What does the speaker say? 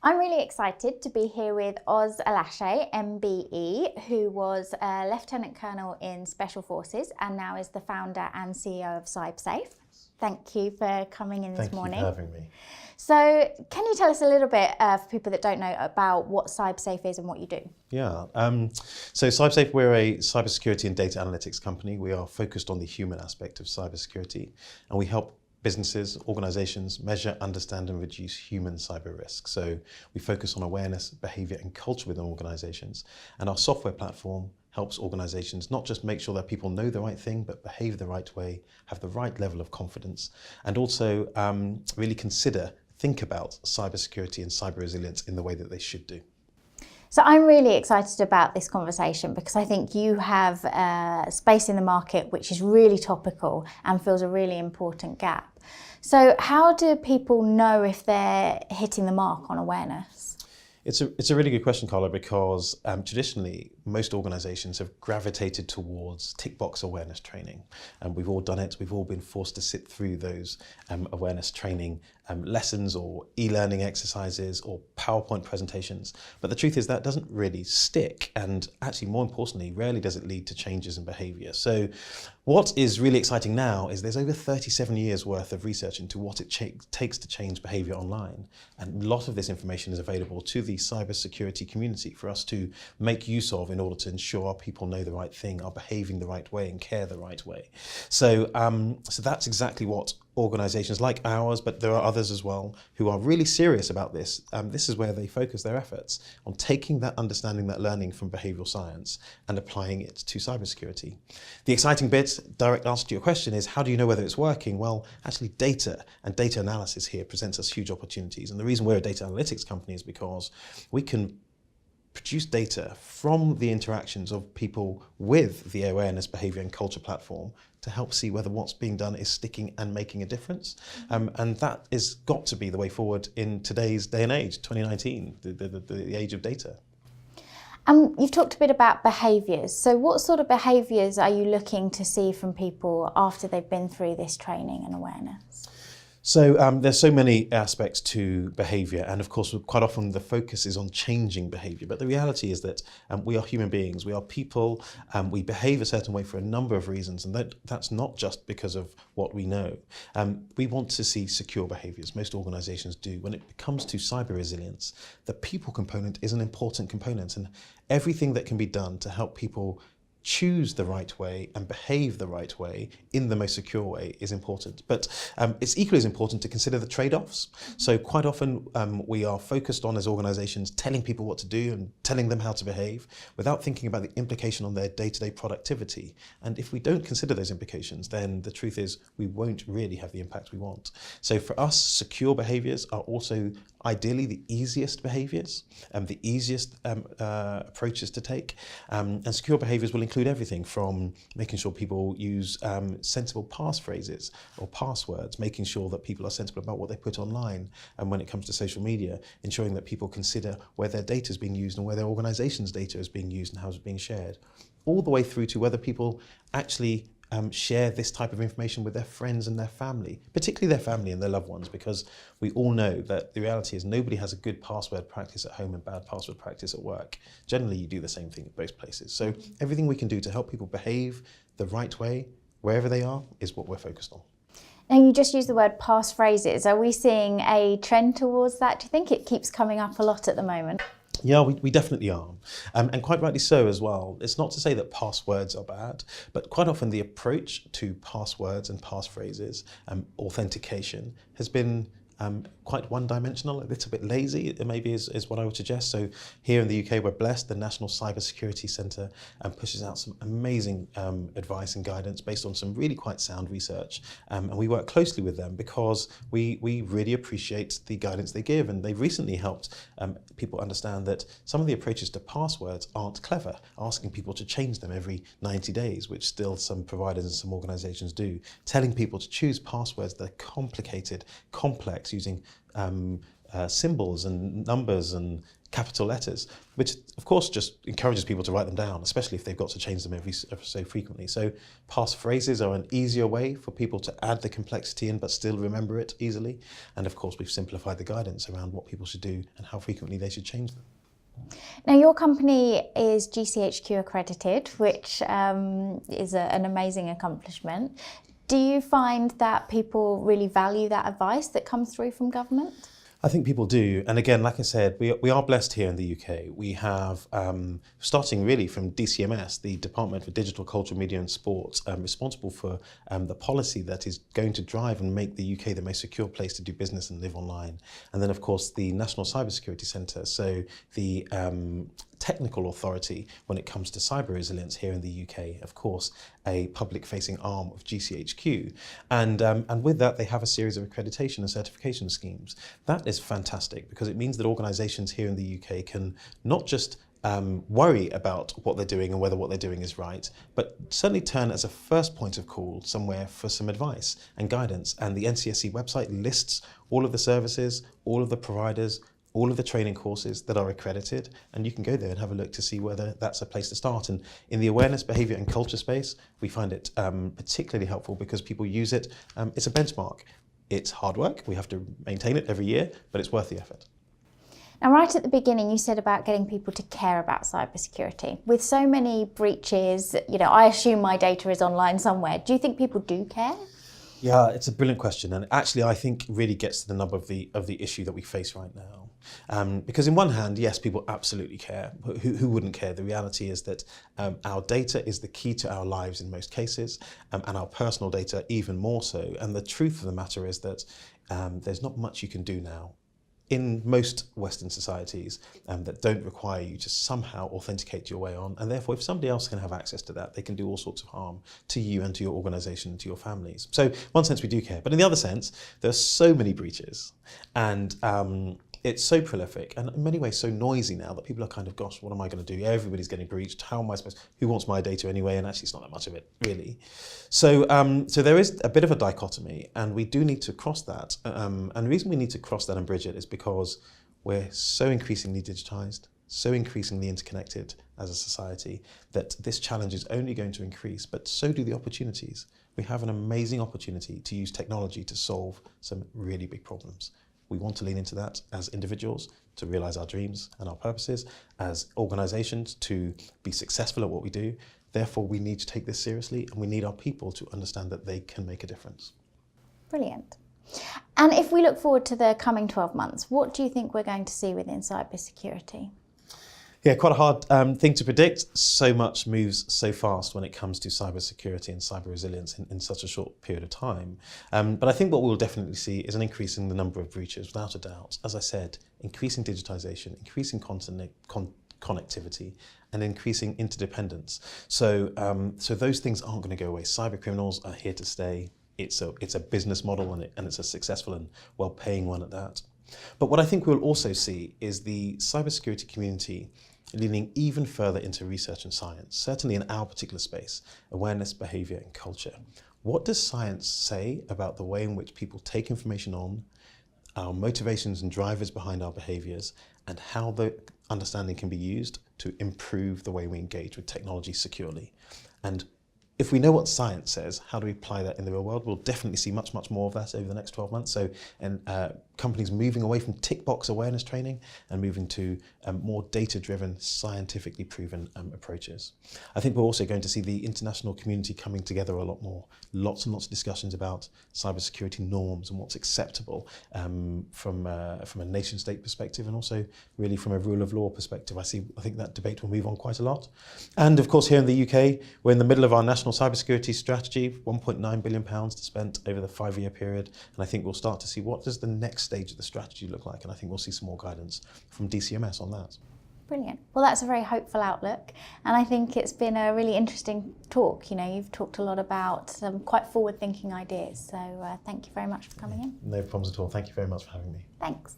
I'm really excited to be here with Oz Alashe, MBE, who was a Lieutenant Colonel in Special Forces and now is the founder and CEO of CyberSafe. Thank you for coming in this morning. Thank you for having me. So can you tell us a little bit, for people that don't know, about what CyberSafe is and what you do? Yeah, so CyberSafe, we're a cybersecurity and data analytics company. We are focused on the human aspect of cybersecurity, and we help businesses, organizations measure, understand and reduce human cyber risk. So we focus on awareness, behavior and culture within organizations. And our software platform helps organizations not just make sure that people know the right thing, but behave the right way, have the right level of confidence, and also really think about cybersecurity and cyber resilience in the way that they should do. So I'm really excited about this conversation because I think you have a space in the market which is really topical and fills a really important gap. So how do people know if they're hitting the mark on awareness? It's a really good question, Carla, because traditionally most organizations have gravitated towards tick box awareness training. And we've all done it. We've all been forced to sit through those awareness training lessons or e-learning exercises or PowerPoint presentations. But the truth is that doesn't really stick. And actually, more importantly, rarely does it lead to changes in behavior. So what is really exciting now is there's over 37 years worth of research into what it takes to change behavior online. And a lot of this information is available to the cybersecurity community for us to make use of in order to ensure our people know the right thing, are behaving the right way and care the right way. So, so that's exactly what organizations like ours, but there are others as well, who are really serious about this. This is where they focus their efforts on taking that understanding, that learning from behavioral science and applying it to cybersecurity. The exciting bit, direct answer to your question, is how do you know whether it's working? Well, actually data and data analysis here presents us huge opportunities. And the reason we're a data analytics company is because we can produce data from the interactions of people with the awareness, behavior and culture platform to help see whether what's being done is sticking and making a difference. And that has got to be the way forward in today's day and age, 2019, the age of data. You've talked a bit about behaviours. So what sort of behaviours are you looking to see from people after they've been through this training and awareness? So there's so many aspects to behaviour, and of course quite often the focus is on changing behaviour, but the reality is that we are human beings, we are people, we behave a certain way for a number of reasons, and that's not just because of what we know. We want to see secure behaviours, most organisations do. When it comes to cyber resilience, the people component is an important component, and everything that can be done to help people choose the right way and behave the right way in the most secure way is important. But it's equally as important to consider the trade-offs. So quite often we are focused on, as organizations, telling people what to do and telling them how to behave without thinking about the implication on their day-to-day productivity. And if we don't consider those implications, then the truth is we won't really have the impact we want. So for us, secure behaviors are also ideally the easiest behaviors and the easiest approaches to take. And secure behaviors will include everything from making sure people use sensible passphrases or passwords, making sure that people are sensible about what they put online, and when it comes to social media, ensuring that people consider where their data is being used and where their organization's data is being used and how it's being shared, all the way through to whether people actually share this type of information with their friends and their family, particularly their family and their loved ones, because we all know that the reality is nobody has a good password practice at home and bad password practice at work. Generally, you do the same thing at both places. So everything we can do to help people behave the right way, wherever they are, is what we're focused on. And you just used the word passphrases. Are we seeing a trend towards that? Do you think it keeps coming up a lot at the moment? Yeah, we definitely are, and quite rightly so as well. It's not to say that passwords are bad, but quite often the approach to passwords and passphrases, authentication, has been quite one-dimensional, a little bit lazy, maybe is what I would suggest. So here in the UK, we're blessed. The National Cybersecurity Centre pushes out some amazing advice and guidance based on some really quite sound research. And we work closely with them because we really appreciate the guidance they give. And they've recently helped people understand that some of the approaches to passwords aren't clever, asking people to change them every 90 days, which still some providers and some organisations do, telling people to choose passwords that are complicated, complex, using symbols and numbers and capital letters, which of course just encourages people to write them down, especially if they've got to change them every so frequently. So passphrases are an easier way for people to add the complexity in but still remember it easily. And of course, we've simplified the guidance around what people should do and how frequently they should change them. Now, your company is GCHQ accredited, which is an amazing accomplishment. Do you find that people really value that advice that comes through from government? I think people do. And again, like I said, we are blessed here in the UK. We have, starting really from DCMS, the Department for Digital, Culture, Media and Sport, responsible for the policy that is going to drive and make the UK the most secure place to do business and live online. And then, of course, the National Cybersecurity Centre, so the technical authority when it comes to cyber resilience here in the UK, of course, a public-facing arm of GCHQ. And with that, they have a series of accreditation and certification schemes. That is fantastic because it means that organisations here in the UK can not just worry about what they're doing and whether what they're doing is right, but certainly turn as a first point of call somewhere for some advice and guidance. And the NCSC website lists all of the services, all of the providers, all of the training courses that are accredited, and you can go there and have a look to see whether that's a place to start. And in the awareness, behaviour and culture space, we find it particularly helpful because people use it. It's a benchmark. It's hard work. We have to maintain it every year, but it's worth the effort. Now, right at the beginning, you said about getting people to care about cybersecurity. With so many breaches, I assume my data is online somewhere. Do you think people do care? Yeah, it's a brilliant question, and actually I think really gets to the nub of the issue that we face right now. Because in one hand, yes, people absolutely care. Who wouldn't care? The reality is that our data is the key to our lives in most cases, and our personal data even more so. And the truth of the matter is that there's not much you can do now in most Western societies that don't require you to somehow authenticate your way on. And therefore, if somebody else can have access to that, they can do all sorts of harm to you and to your organisation and to your families. So in one sense, we do care. But in the other sense, there are so many breaches and it's so prolific and in many ways so noisy now that people are kind of, gosh, what am I going to do? Everybody's getting breached. How am I supposed, who wants my data anyway? And actually it's not that much of it, really. So so there is a bit of a dichotomy and we do need to cross that. And the reason we need to cross that and bridge it is because we're so increasingly digitized, so increasingly interconnected as a society that this challenge is only going to increase, but so do the opportunities. We have an amazing opportunity to use technology to solve some really big problems. We want to lean into that as individuals to realize our dreams and our purposes, as organizations to be successful at what we do. Therefore, we need to take this seriously and we need our people to understand that they can make a difference. Brilliant. And if we look forward to the coming 12 months, what do you think we're going to see within cybersecurity? Yeah, quite a hard thing to predict. So much moves so fast when it comes to cybersecurity and cyber resilience in such a short period of time. But I think what we'll definitely see is an increase in the number of breaches, without a doubt. As I said, increasing digitization, increasing connectivity, and increasing interdependence. So, so those things aren't going to go away. Cyber criminals are here to stay. It's a business model and it's a successful and well-paying one at that. But what I think we'll also see is the cybersecurity community leaning even further into research and science, certainly in our particular space, awareness, behaviour and culture. What does science say about the way in which people take information on, our motivations and drivers behind our behaviours, and how the understanding can be used to improve the way we engage with technology securely? And if we know what science says, how do we apply that in the real world? We'll definitely see much, much more of that over the next 12 months. So, companies moving away from tick box awareness training and moving to more data-driven, scientifically proven approaches. I think we're also going to see the international community coming together a lot more. Lots and lots of discussions about cybersecurity norms and what's acceptable from a nation-state perspective and also really from a rule of law perspective. I think that debate will move on quite a lot. And of course, here in the UK, we're in the middle of our national cybersecurity strategy, £1.9 billion to spend over the 5-year period. And I think we'll start to see what does the next stage of the strategy look like. And I think we'll see some more guidance from DCMS on that. Brilliant. Well, that's a very hopeful outlook. And I think it's been a really interesting talk. You know, you've talked a lot about some quite forward-thinking ideas. So thank you very much for coming in. No problems at all. Thank you very much for having me. Thanks.